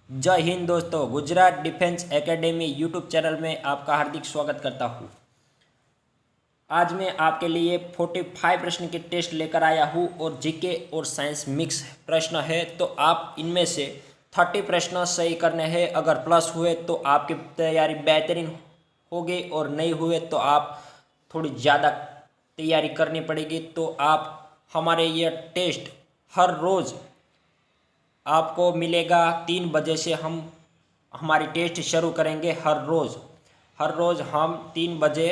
जय हिंद दोस्तों। Gujarat defence academy YouTube channel में आपका हार्दिक स्वागत करता हूँ। आज मैं आपके लिए 45 प्रश्न के टेस्ट लेकर आया हूँ और जीके और साइंस मिक्स प्रश्न है। तो आप इनमें से 30 प्रश्न सही करने हैं। अगर प्लस हुए तो आपकी तैयारी बेहतरीन होगी और नहीं हुए तो आप थोड़ी ज़्यादा तैयारी करनी पड़ेगी। तो आप हमारे ये टेस्ट हर रोज़ आपको मिलेगा 3 बजे से। हम हमारी टेस्ट शुरू करेंगे हर रोज़ हम 3 बजे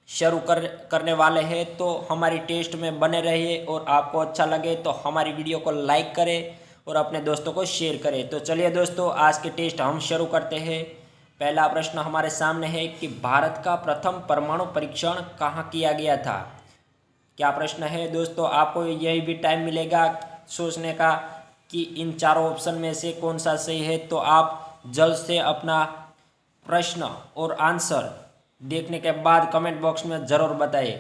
शुरू करने वाले हैं। तो हमारी टेस्ट में बने रहिए और आपको अच्छा लगे तो हमारी वीडियो को लाइक करें और अपने दोस्तों को शेयर करें। तो चलिए दोस्तों, आज के टेस्ट हम शुरू करते हैं। पहला प्रश्न हमारे सामने है कि भारत का प्रथम परमाणु परीक्षण कहाँ किया गया था। क्या प्रश्न है दोस्तों, आपको यही भी टाइम मिलेगा सोचने का कि इन चारों ऑप्शन में से कौन सा सही है। तो आप जल्द से अपना प्रश्न और आंसर देखने के बाद कमेंट बॉक्स में ज़रूर बताइए।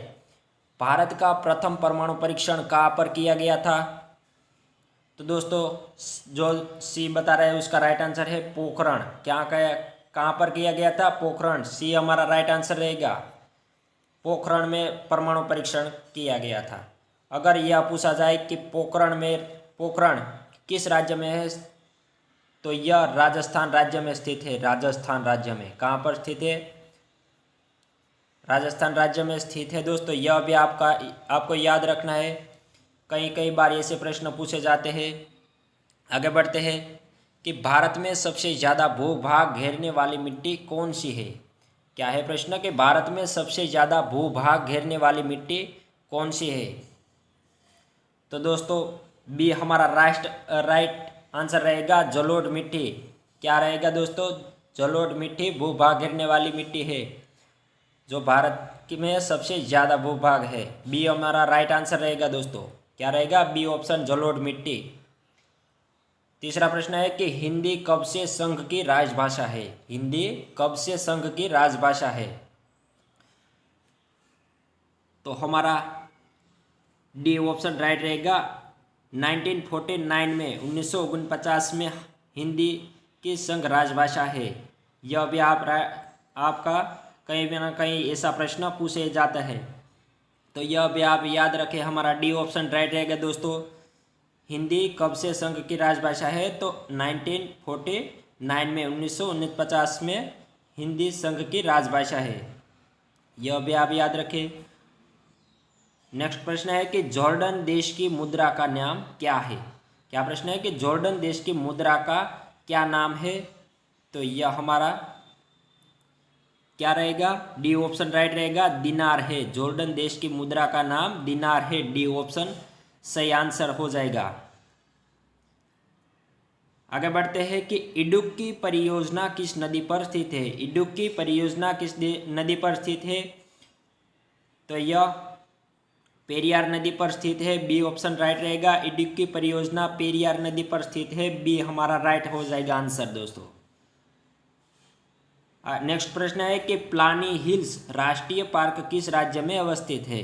भारत का प्रथम परमाणु परीक्षण कहाँ पर किया गया था। तो दोस्तों जो सी बता रहे हैं उसका राइट आंसर है पोखरण। कहाँ पर किया गया था? पोखरण। सी हमारा राइट आंसर रहेगा। पोखरण में परमाणु परीक्षण किया गया था। अगर यह पूछा जाए कि पोखरण किस राज्य में है, तो यह राजस्थान राज्य में स्थित है। राजस्थान राज्य में कहाँ पर स्थित है? राजस्थान राज्य में स्थित है दोस्तों। यह भी आपको याद रखना है। कई बार ऐसे प्रश्न पूछे जाते हैं। आगे बढ़ते हैं कि भारत में सबसे ज़्यादा भूभाग घेरने वाली मिट्टी कौन सी है। क्या है प्रश्न कि भारत में सबसे ज़्यादा भूभाग घेरने वाली मिट्टी कौन सी है। तो दोस्तों बी हमारा राइट आंसर रहेगा, जलोढ़ मिट्टी। क्या रहेगा दोस्तों? जलोढ़ मिट्टी भूभाग घेरने वाली मिट्टी है जो भारत में सबसे ज़्यादा भूभाग है। बी हमारा राइट आंसर रहेगा दोस्तों। क्या रहेगा? बी ऑप्शन, जलोढ़ मिट्टी। तीसरा प्रश्न है कि हिंदी कब से संघ की राजभाषा है। हिंदी कब से संघ की राजभाषा है। तो हमारा डी ऑप्शन राइट रहेगा। 1949 में 1949 में हिंदी की संघ राजभाषा है। यह भी आपका कहीं भी ना कहीं ऐसा प्रश्न पूछे जाता है, तो यह भी आप याद रखें। हमारा डी ऑप्शन राइट रहेगा दोस्तों। हिंदी कब से संघ की राजभाषा है, तो 1949 में 1949 में हिंदी संघ की राजभाषा है। यह भी आप याद रखें। नेक्स्ट प्रश्न है कि जॉर्डन देश की मुद्रा का नाम क्या है। क्या प्रश्न है कि जॉर्डन देश की मुद्रा का क्या नाम है। तो यह हमारा क्या रहेगा? डी ऑप्शन राइट रहेगा, दिनार है। जॉर्डन देश की मुद्रा का नाम दिनार है। डी ऑप्शन सही आंसर हो जाएगा। आगे बढ़ते हैं कि इडुक्की परियोजना किस नदी पर स्थित है। इडुक्की परियोजना किस नदी पर स्थित है। तो यह पेरियार नदी पर स्थित है। बी ऑप्शन राइट रहेगा। इडुक्की परियोजना पेरियार नदी पर स्थित है। बी हमारा राइट हो जाएगा आंसर दोस्तों। नेक्स्ट प्रश्न है कि प्लानी हिल्स राष्ट्रीय पार्क किस राज्य में अवस्थित है।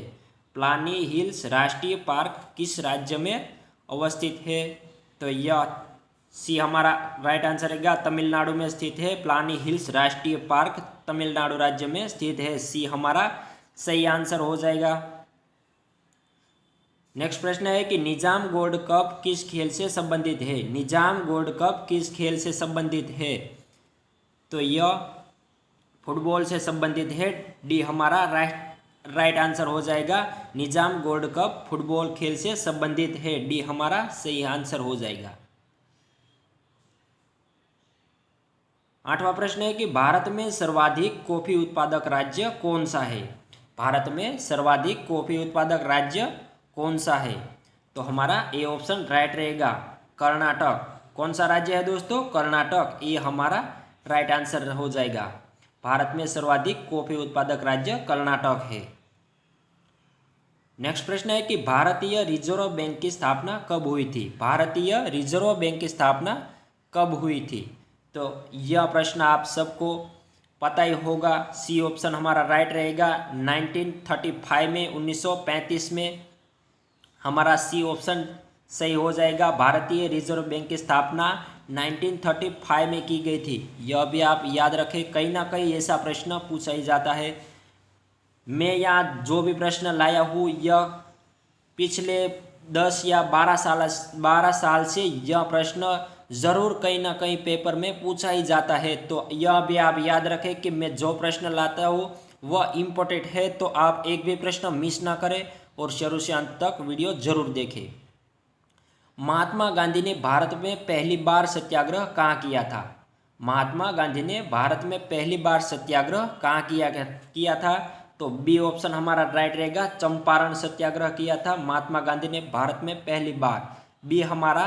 प्लानी हिल्स राष्ट्रीय पार्क किस राज्य में अवस्थित है। तो यह सी हमारा राइट आंसर रहेगा, तमिलनाडु में स्थित है। प्लानी हिल्स राष्ट्रीय पार्क तमिलनाडु राज्य में स्थित है। सी हमारा सही आंसर हो जाएगा। नेक्स्ट प्रश्न है कि निजाम गोल्ड कप किस खेल से संबंधित है। निजाम गोल्ड कप किस खेल से संबंधित है। तो यह फुटबॉल से संबंधित है। डी हमारा राइट आंसर हो जाएगा। निजाम गोल्ड कप फुटबॉल खेल से संबंधित है। डी हमारा सही आंसर हो जाएगा। आठवां प्रश्न है कि भारत में सर्वाधिक कॉफी उत्पादक राज्य कौन सा है। भारत में सर्वाधिक कॉफी उत्पादक राज्य कौन सा है। तो हमारा ए ऑप्शन राइट रहेगा, कर्नाटक। कौन सा राज्य है दोस्तों? कर्नाटक। ये हमारा राइट आंसर हो जाएगा। भारत में सर्वाधिक कॉफी उत्पादक राज्य कर्नाटक है। नेक्स्ट प्रश्न है कि भारतीय रिजर्व बैंक की स्थापना कब हुई थी। भारतीय रिजर्व बैंक की स्थापना कब हुई थी। तो यह प्रश्न आप सबको पता ही होगा। सी ऑप्शन हमारा राइट रहेगा। 1935 में 1935 में हमारा सी ऑप्शन सही हो जाएगा। भारतीय रिजर्व बैंक की स्थापना 1935 में की गई थी। यह भी आप याद रखें, कहीं ना कहीं ऐसा प्रश्न पूछा ही जाता है। मैं यहाँ जो भी प्रश्न लाया हूँ यह पिछले 10 या 12 साल से यह प्रश्न ज़रूर कहीं ना कहीं पेपर में पूछा ही जाता है। तो यह भी आप याद रखें कि मैं जो प्रश्न लाता हूँ वह इम्पोर्टेंट है, तो आप एक भी प्रश्न मिस ना करें और शुरू से अंत तक वीडियो जरूर देखें। महात्मा गांधी ने भारत में पहली बार सत्याग्रह कहाँ किया था? महात्मा गांधी ने भारत में पहली बार सत्याग्रह कहाँ किया था? तो बी ऑप्शन हमारा राइट रहेगा, चंपारण सत्याग्रह किया था महात्मा गांधी ने भारत में पहली बार। बी हमारा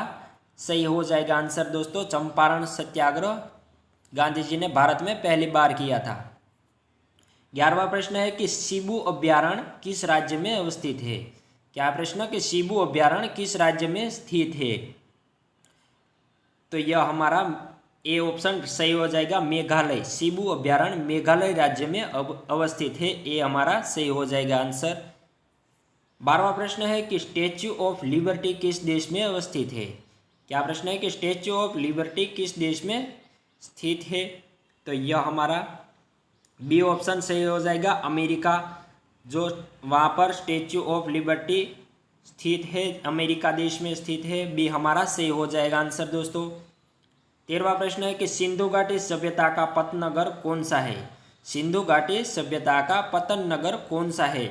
सही हो जाएगा आंसर दोस्तों, चंपारण सत्याग्रह गांधी जी ने भारत में पहली बार किया था। 11वां प्रश्न है कि शिबू अभ्यारण्य किस राज्य में अवस्थित है? क्या प्रश्न कि शिबू अभ्यारण्य किस राज्य में स्थित है? तो यह हमारा ए ऑप्शन सही हो जाएगा, मेघालय। शिबू अभ्यारण्य मेघालय राज्य में अवस्थित है, ए हमारा सही हो जाएगा आंसर। 12वां प्रश्न है कि स्टैच्यू ऑफ लिबर्टी किस देश में अवस्थित है? क्या प्रश्न है कि स्टैच्यू ऑफ लिबर्टी किस देश में स्थित है? तो यह हमारा बी ऑप्शन सही हो जाएगा, अमेरिका। जो वहाँ पर स्टैच्यू ऑफ लिबर्टी स्थित है अमेरिका देश में स्थित है, बी हमारा सही हो जाएगा आंसर दोस्तों। 13वां प्रश्न है कि सिंधु घाटी सभ्यता का पतन नगर कौन सा है? सिंधु घाटी सभ्यता का पतन नगर कौन सा है?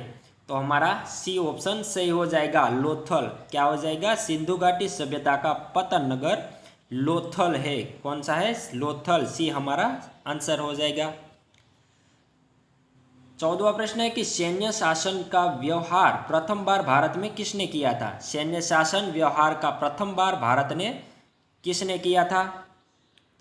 तो हमारा सी ऑप्शन सही हो जाएगा, लोथल। क्या हो जाएगा? सिंधु घाटी सभ्यता का पतन नगर लोथल है। कौन सा है? लोथल। सी हमारा आंसर हो जाएगा। 14वां प्रश्न है कि सैन्य शासन का व्यवहार प्रथम बार भारत में किसने किया था? सैन्य शासन व्यवहार का प्रथम बार भारत ने किसने किया था?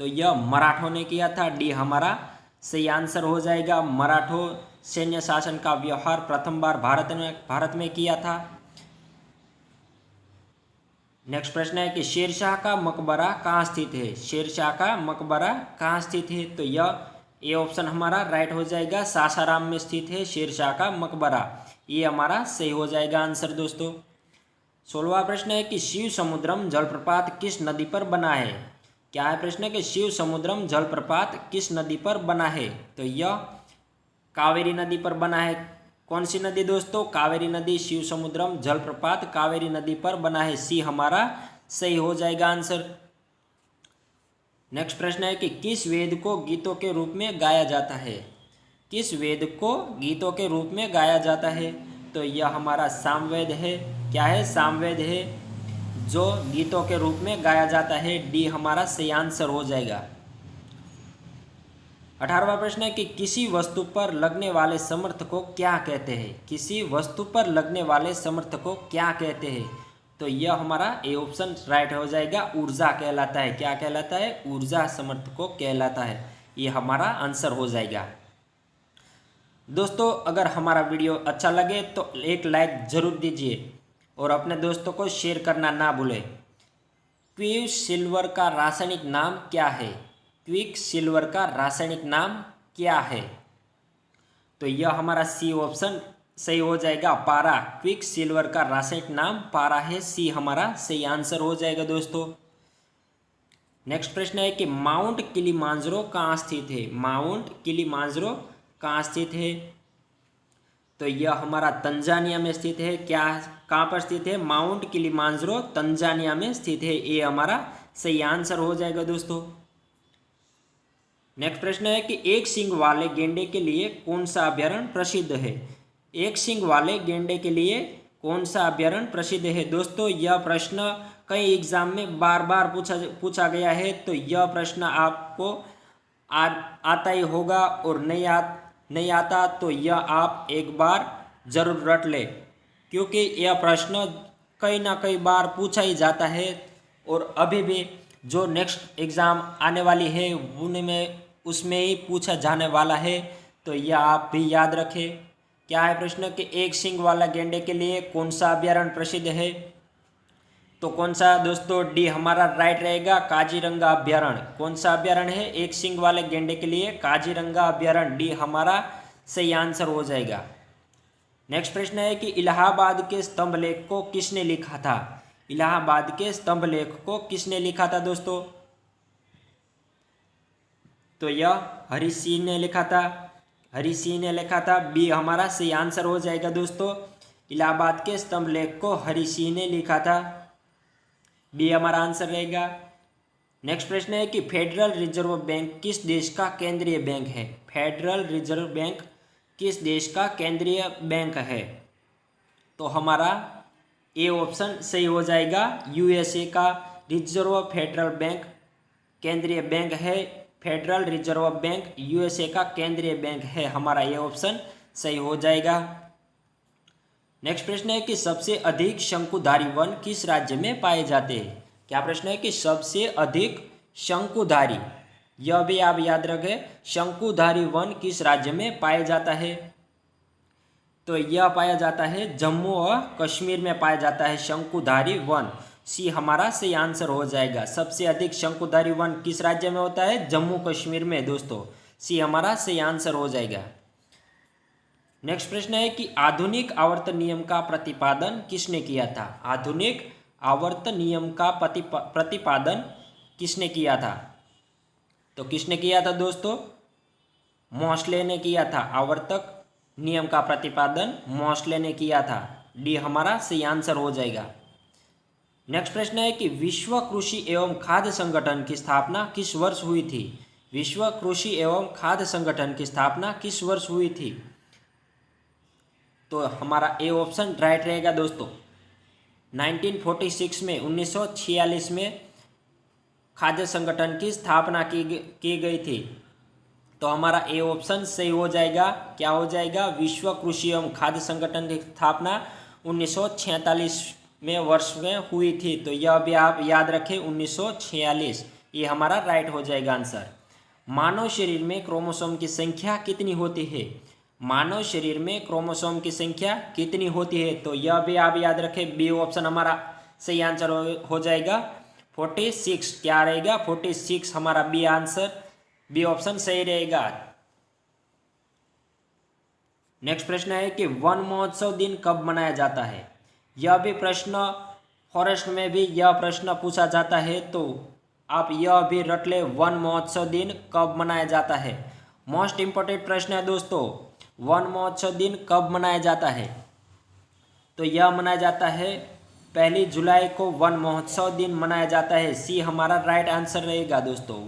तो यह मराठों ने किया था, डी हमारा सही आंसर हो जाएगा। मराठों सैन्य शासन का व्यवहार प्रथम बार भारत में किया था। नेक्स्ट प्रश्न है कि शेरशाह का मकबरा कहाँ स्थित है? शेरशाह का मकबरा कहाँ स्थित है? तो यह ए ऑप्शन हमारा राइट हो जाएगा, सासाराम में स्थित है शेरशाह का मकबरा। ये हमारा सही हो जाएगा आंसर दोस्तों। 16वां प्रश्न है कि शिव समुद्रम जलप्रपात किस नदी पर बना है? क्या है प्रश्न कि शिव समुद्रम जलप्रपात किस नदी पर बना है? तो यह कावेरी नदी पर बना है। कौन सी नदी दोस्तों? कावेरी नदी। शिव समुद्रम जलप्रपात कावेरी नदी पर बना है, सी हमारा सही हो जाएगा आंसर। नेक्स्ट प्रश्न है कि किस वेद को गीतों के रूप में गाया जाता है? किस वेद को गीतों के रूप में गाया जाता है? तो यह हमारा सामवेद है। क्या है? सामवेद है, जो गीतों के रूप में गाया जाता है, डी हमारा सही आंसर हो जाएगा। 18वां प्रश्न है कि किसी वस्तु पर लगने वाले समर्थ को क्या कहते हैं? किसी वस्तु पर लगने वाले समर्थ को क्या कहते हैं? तो यह हमारा ए ऑप्शन राइट हो जाएगा, ऊर्जा कहलाता है। क्या कहलाता है? ऊर्जा समर्थ को कहलाता है, ये हमारा आंसर हो जाएगा। दोस्तों अगर हमारा वीडियो अच्छा लगे तो एक लाइक ज़रूर दीजिए और अपने दोस्तों को शेयर करना ना भूलें। क्विक सिल्वर का रासायनिक नाम क्या है? क्विक सिल्वर का रासायनिक नाम क्या है? तो यह हमारा सी ऑप्शन सही हो जाएगा, पारा। क्विक सिल्वर का रासायनिक नाम पारा है, सी हमारा सही आंसर हो जाएगा दोस्तों। नेक्स्ट प्रश्न है कि माउंट किलिमांजरो कहाँ स्थित है? माउंट किलिमांजरो कहाँ स्थित है? तो यह हमारा तंजानिया में स्थित है। क्या कहाँ पर स्थित है? माउंट किलिमांजरो तंजानिया में स्थित है, ये हमारा सही आंसर हो जाएगा दोस्तों। नेक्स्ट प्रश्न है कि एक सींग वाले गेंडे के लिए कौन सा अभयारण्य प्रसिद्ध है? एक सींग वाले गेंडे के लिए कौन सा अभयारण्य प्रसिद्ध है? दोस्तों यह प्रश्न कई एग्जाम में बार बार पूछा गया है, तो यह प्रश्न आपको आता ही होगा, और नहीं आता तो यह आप एक बार जरूर रट ले, क्योंकि यह प्रश्न कई ना कई बार पूछा ही जाता है, और अभी भी जो नेक्स्ट एग्ज़ाम आने वाली है उनमें उसमें ही पूछा जाने वाला है, तो यह आप भी याद रखें। क्या है प्रश्न कि एक सींग वाला गेंडे के लिए कौन सा अभयारण्य प्रसिद्ध है? तो कौन सा दोस्तों? डी हमारा राइट रहेगा, काजीरंगा अभयारण्य। कौन सा अभयारण्य है एक सींग वाले गेंडे के लिए? काजीरंगा अभयारण्य, डी हमारा सही आंसर हो जाएगा। नेक्स्ट प्रश्न है कि इलाहाबाद के स्तंभ लेख को किसने लिखा था? इलाहाबाद के स्तंभ लेख को किसने लिखा था दोस्तों? तो यह हरी सिंह ने लिखा था, हरी सिंह ने लिखा था। बी हमारा सही आंसर हो जाएगा दोस्तों। इलाहाबाद के स्तंभ लेख को हरी सिंह ने लिखा था। बी हमारा आंसर रहेगा। नेक्स्ट प्रश्न है कि फेडरल रिजर्व बैंक किस देश का केंद्रीय बैंक है? फेडरल रिजर्व बैंक किस देश का केंद्रीय बैंक है? तो हमारा ए ऑप्शन सही हो जाएगा। यूएसए का रिजर्व फेडरल बैंक केंद्रीय बैंक है। फेडरल रिजर्व बैंक यूएसए का केंद्रीय बैंक है। हमारा ये ऑप्शन सही हो जाएगा। नेक्स्ट प्रश्न है कि सबसे अधिक शंकुधारी वन किस राज्य में पाए जाते हैं? क्या प्रश्न है कि सबसे अधिक शंकुधारी, यह भी आप याद रखें, शंकुधारी वन किस राज्य में पाया जाता है? तो यह पाया जाता है जम्मू और कश्मीर में पाया जाता है शंकुधारी वन। सी हमारा सही आंसर हो जाएगा। सबसे अधिक शंकुधारी वन किस राज्य में होता है? जम्मू कश्मीर में दोस्तों। सी हमारा सही आंसर हो जाएगा। नेक्स्ट प्रश्न है कि आधुनिक आवर्त नियम का प्रतिपादन किसने किया था? आधुनिक आवर्त नियम का प्रतिपादन किसने किया था? तो किसने किया था दोस्तों? मोस्ले ने किया था। आवर्तक नियम का प्रतिपादन मोस्ले ने किया था। डी हमारा सही आंसर हो जाएगा। नेक्स्ट प्रश्न है कि विश्व कृषि एवं खाद्य संगठन की स्थापना किस वर्ष हुई थी? विश्व कृषि एवं खाद्य संगठन की स्थापना किस वर्ष हुई थी? तो हमारा ए ऑप्शन राइट रहेगा दोस्तों। 1946 में 1946 में खाद्य संगठन की स्थापना की गई थी। तो हमारा ए ऑप्शन सही हो जाएगा। क्या हो जाएगा? विश्व कृषि एवं खाद्य संगठन की स्थापना 1946 में वर्ष में हुई थी। तो यह भी आप याद रखें 1946, ये हमारा राइट हो जाएगा आंसर। मानव शरीर में क्रोमोसोम की संख्या कितनी होती है? मानव शरीर में क्रोमोसोम की संख्या कितनी होती है? तो यह भी आप याद रखें। बी ऑप्शन हमारा सही आंसर हो जाएगा 46। क्या रहेगा? 46 हमारा बी आंसर, बी ऑप्शन सही रहेगा। नेक्स्ट प्रश्न है कि वन महोत्सव दिन कब मनाया जाता है? यह भी प्रश्न फॉरेस्ट में भी यह प्रश्न पूछा जाता है, तो आप यह भी रट ले, वन महोत्सव दिन कब मनाया जाता है। मोस्ट इंपॉर्टेंट प्रश्न है दोस्तों, वन महोत्सव दिन कब मनाया जाता है? तो यह मनाया जाता है 1 जुलाई को वन महोत्सव दिन मनाया जाता है। सी हमारा राइट आंसर रहेगा दोस्तों।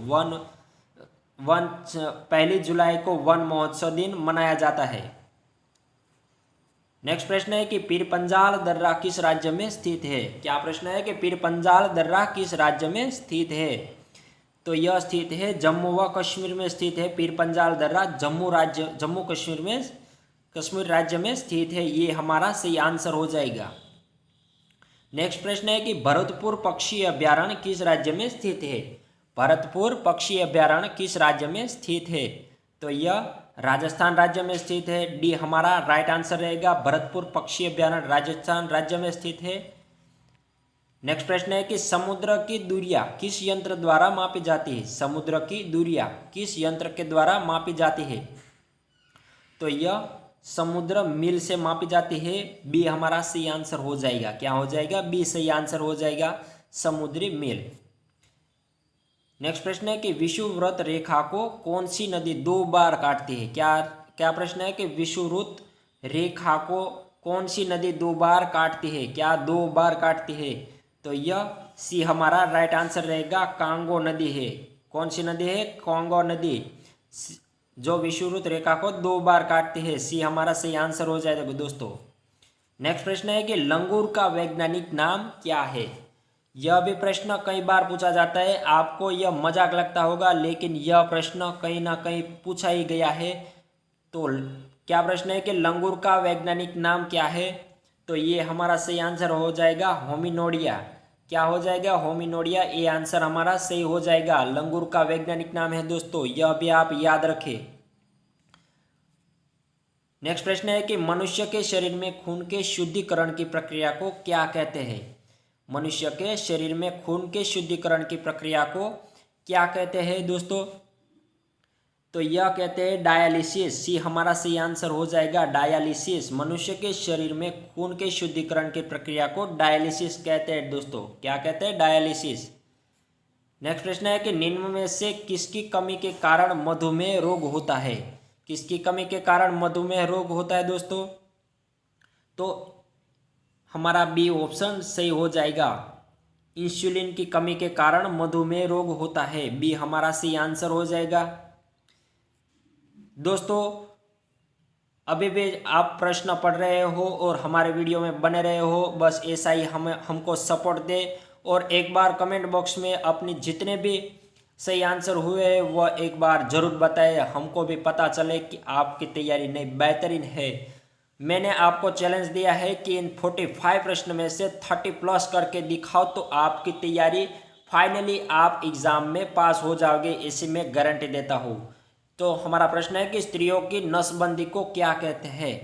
1 जुलाई को वन महोत्सव दिन मनाया जाता है। नेक्स्ट प्रश्न है कि पीर पंजाल दर्रा किस राज्य में स्थित है? क्या प्रश्न है कि पीर पंजाल दर्रा किस राज्य में स्थित है? तो यह स्थित है जम्मू व कश्मीर में स्थित है। पीर पंजाल दर्रा जम्मू कश्मीर राज्य में स्थित है। ये हमारा सही आंसर हो जाएगा। नेक्स्ट प्रश्न है कि भरतपुर पक्षी अभ्यारण्य किस राज्य में स्थित है? भरतपुर पक्षी अभ्यारण्य किस राज्य में स्थित है? तो यह राजस्थान राज्य में स्थित है। डी हमारा राइट आंसर रहेगा। भरतपुर पक्षी अभ्यारण्य राजस्थान राज्य में स्थित है। नेक्स्ट प्रश्न है कि समुद्र की दूरियां किस यंत्र द्वारा मापी जाती है? समुद्र की दूरियां किस यंत्र के द्वारा मापी जाती है? तो यह समुद्र मील से मापी जाती है। बी हमारा सही आंसर हो जाएगा। क्या हो जाएगा? बी सही आंसर हो जाएगा, समुद्री मील। नेक्स्ट प्रश्न है कि विषुववृत्त रेखा को कौन सी नदी 2 बार काटती है? क्या प्रश्न है कि विषुववृत्त रेखा को कौन सी नदी 2 बार काटती है? क्या 2 बार काटती है? तो यह सी हमारा राइट आंसर रहेगा, कांगो नदी है। कौन सी नदी है? कांगो नदी, जो विषुववृत्त रेखा को 2 बार काटती है। सी हमारा सही आंसर हो जाएगा दोस्तों। नेक्स्ट प्रश्न है कि लंगूर का वैज्ञानिक नाम क्या है? यह भी प्रश्न कई बार पूछा जाता है। आपको यह मजाक लगता होगा, लेकिन यह प्रश्न कहीं ना कहीं पूछा ही गया है। तो क्या प्रश्न है कि लंगूर का वैज्ञानिक नाम क्या है? तो ये हमारा सही आंसर हो जाएगा होमिनोडिया। क्या हो जाएगा? होमिनोडिया। ये आंसर हमारा सही हो जाएगा। लंगूर का वैज्ञानिक नाम है दोस्तों, यह भी आप याद रखें। नेक्स्ट प्रश्न है कि मनुष्य के शरीर में खून के शुद्धिकरण की प्रक्रिया को क्या कहते हैं? मनुष्य के शरीर में खून के शुद्धिकरण की प्रक्रिया को क्या कहते हैं दोस्तों? तो यह कहते हैं डायलिसिस। सी हमारा सही आंसर हो जाएगा, डायलिसिस। मनुष्य के शरीर में खून के शुद्धिकरण की प्रक्रिया को डायलिसिस कहते हैं दोस्तों। क्या कहते हैं? डायलिसिस। नेक्स्ट प्रश्न है कि निम्न में से किसकी कमी के कारण मधुमेह रोग होता है? किसकी कमी के कारण मधुमेह रोग होता है दोस्तों? तो हमारा बी ऑप्शन सही हो जाएगा। इंसुलिन की कमी के कारण मधुमेह रोग होता है। बी हमारा सही आंसर हो जाएगा। दोस्तों अभी भी आप प्रश्न पढ़ रहे हो और हमारे वीडियो में बने रहे हो, बस ऐसा ही हमको सपोर्ट दे और एक बार कमेंट बॉक्स में अपनी जितने भी सही आंसर हुए वह एक बार ज़रूर बताएं, हमको भी पता चले कि आपकी तैयारी नहीं बेहतरीन है। मैंने आपको चैलेंज दिया है कि इन 45 प्रश्न में से 30 प्लस करके दिखाओ तो आपकी तैयारी फाइनली आप एग्ज़ाम में पास हो जाओगे, इसी में गारंटी देता हूँ। तो हमारा प्रश्न है कि स्त्रियों की नसबंदी को क्या कहते हैं?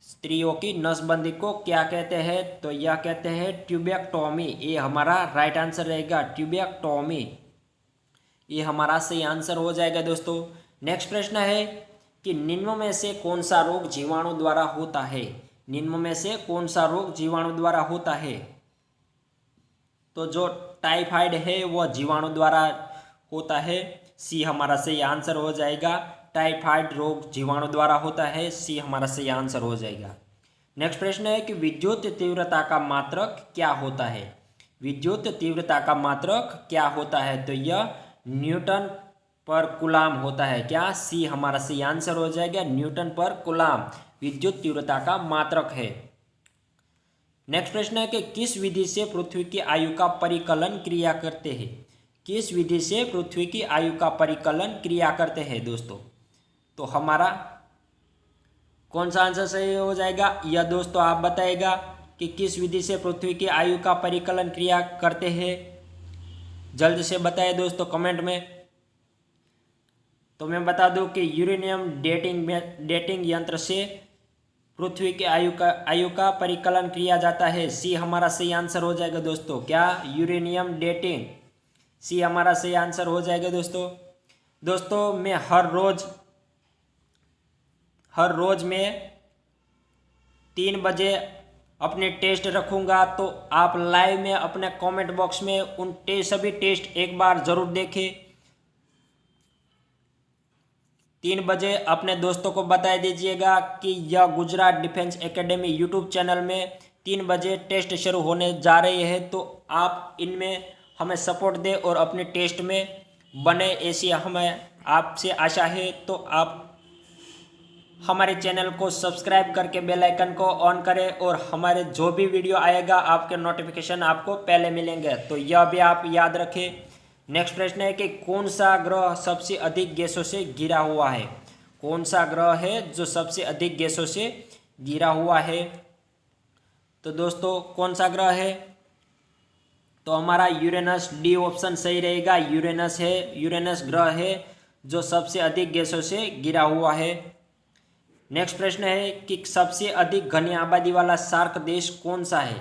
स्त्रियों की नसबंदी को क्या कहते हैं? तो यह कहते हैं ट्यूबेक्टोमी। ये हमारा राइट आंसर रहेगा, ट्यूबेक्टोमी। ये हमारा सही आंसर हो जाएगा दोस्तों। नेक्स्ट प्रश्न है कि निम्न में से कौन सा रोग जीवाणु द्वारा होता है? निम्न में से कौन सा रोग जीवाणु द्वारा होता है? तो जो टाइफाइड है वह जीवाणु द्वारा होता है। सी हमारा सही आंसर हो जाएगा। टाइफाइड रोग जीवाणु द्वारा होता है। सी हमारा सही आंसर हो जाएगा। नेक्स्ट प्रश्न है कि विद्युत तीव्रता का मात्रक क्या होता है? विद्युत तीव्रता का मात्रक क्या होता है? तो यह न्यूटन पर कूलाम होता है। क्या? सी हमारा सही आंसर हो जाएगा। न्यूटन पर कूलाम विद्युत तीव्रता का मात्रक है। नेक्स्ट प्रश्न है कि किस विधि से पृथ्वी की आयु का परिकलन क्रिया करते हैं? किस विधि से पृथ्वी की आयु का परिकलन क्रिया करते हैं दोस्तों? तो हमारा कौन सा आंसर सही हो जाएगा यह दोस्तों आप बताएगा कि किस विधि से पृथ्वी की आयु का परिकलन क्रिया करते हैं। जल्द से बताएं दोस्तों कमेंट में। तो मैं बता दूं कि यूरेनियम डेटिंग यंत्र से पृथ्वी की आयु का परिकलन किया जाता है। सी हमारा सही आंसर हो जाएगा दोस्तों। क्या? Uranium dating. सी हमारा सही आंसर हो जाएगा दोस्तों। दोस्तों मैं हर रोज मैं 3 बजे अपने टेस्ट रखूंगा, तो आप लाइव में अपने कमेंट बॉक्स में उन सभी टेस्ट एक बार ज़रूर देखें। 3 बजे अपने दोस्तों को बता दीजिएगा कि यह Gujarat defence academy YouTube channel में 3 बजे टेस्ट शुरू होने जा रही है, तो आप इनमें हमें सपोर्ट दें और अपने टेस्ट में बने, ऐसी हमें आपसे आशा है। तो आप हमारे चैनल को सब्सक्राइब करके बेल आइकन को ऑन करें और हमारे जो भी वीडियो आएगा आपके नोटिफिकेशन आपको पहले मिलेंगे। तो यह भी आप याद रखें। नेक्स्ट प्रश्न है कि कौन सा ग्रह सबसे अधिक गैसों से घिरा हुआ है? कौन सा ग्रह है जो सबसे अधिक गैसों से घिरा हुआ है? तो दोस्तों कौन सा ग्रह है? तो हमारा यूरेनस। डी ऑप्शन सही रहेगा। यूरेनस है, यूरेनस ग्रह है जो सबसे अधिक गैसों से घिरा हुआ है। नेक्स्ट प्रश्न है कि सबसे अधिक घनी आबादी वाला सार्क देश कौन सा है?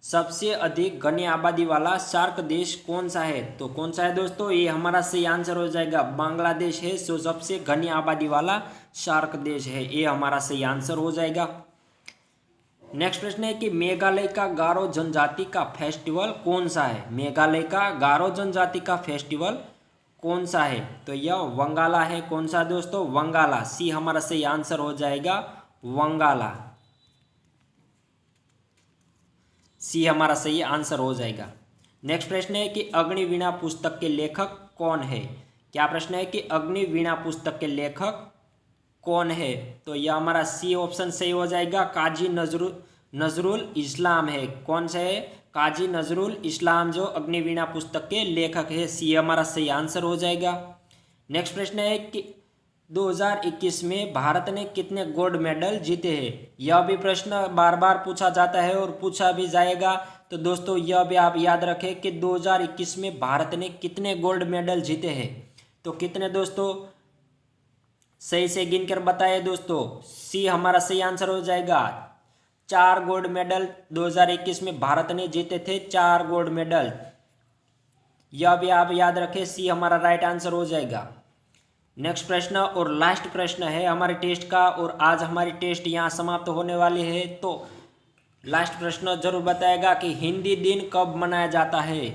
सबसे अधिक घनी आबादी वाला सार्क देश कौन सा है? तो कौन सा है दोस्तों? ये हमारा सही आंसर हो जाएगा। बांग्लादेश है जो सबसे घनी आबादी वाला सार्क देश है। ये हमारा सही आंसर हो जाएगा। नेक्स्ट प्रश्न है कि मेघालय का गारो जनजाति का फेस्टिवल कौन सा है? मेघालय का गारो जनजाति का फेस्टिवल कौन सा है? तो यह वंगाला है। कौन सा दोस्तों? वंगाला। सी हमारा सही आंसर हो जाएगा, वंगाला। सी हमारा सही आंसर हो जाएगा। नेक्स्ट प्रश्न है कि अग्निवीणा पुस्तक के लेखक कौन है? क्या प्रश्न है कि अग्निवीणा पुस्तक के लेखक कौन है? तो यह हमारा सी ऑप्शन सही हो जाएगा। काजी नजरुल इस्लाम है। कौन से है? काजी नजरुल इस्लाम जो अग्निवीणा पुस्तक के लेखक है। सी हमारा सही आंसर हो जाएगा। नेक्स्ट प्रश्न है कि 2021 में भारत ने कितने गोल्ड मेडल जीते हैं? यह भी प्रश्न बार बार पूछा जाता है और पूछा भी जाएगा। तो दोस्तों यह भी आप याद रखें कि 2021 में भारत ने कितने गोल्ड मेडल जीते हैं। तो कितने दोस्तों? सही से गिनकर बताइए दोस्तों। सी हमारा सही आंसर हो जाएगा। 4 गोल्ड मेडल 2021 में भारत ने जीते थे। 4 गोल्ड मेडल, यह भी आप याद रखें। सी हमारा राइट आंसर हो जाएगा। नेक्स्ट प्रश्न और लास्ट प्रश्न है हमारे टेस्ट का, और आज हमारी टेस्ट यहाँ समाप्त होने वाली है। तो लास्ट प्रश्न जरूर बताएगा कि हिंदी दिन कब मनाया जाता है?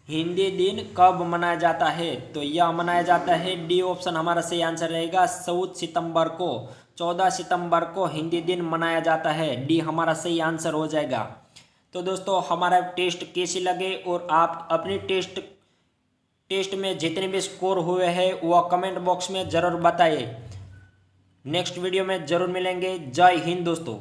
हिंदी दिन कब मनाया जाता है? तो यह मनाया जाता है, डी ऑप्शन हमारा सही आंसर रहेगा, 14 सितंबर को। 14 सितंबर को हिंदी दिन मनाया जाता है, डी हमारा सही आंसर हो जाएगा। तो दोस्तों हमारा टेस्ट कैसी लगे और आप अपनी टेस्ट में जितने भी स्कोर हुए हैं वह कमेंट बॉक्स में ज़रूर बताइए। नेक्स्ट वीडियो में ज़रूर मिलेंगे। जय हिंद दोस्तों।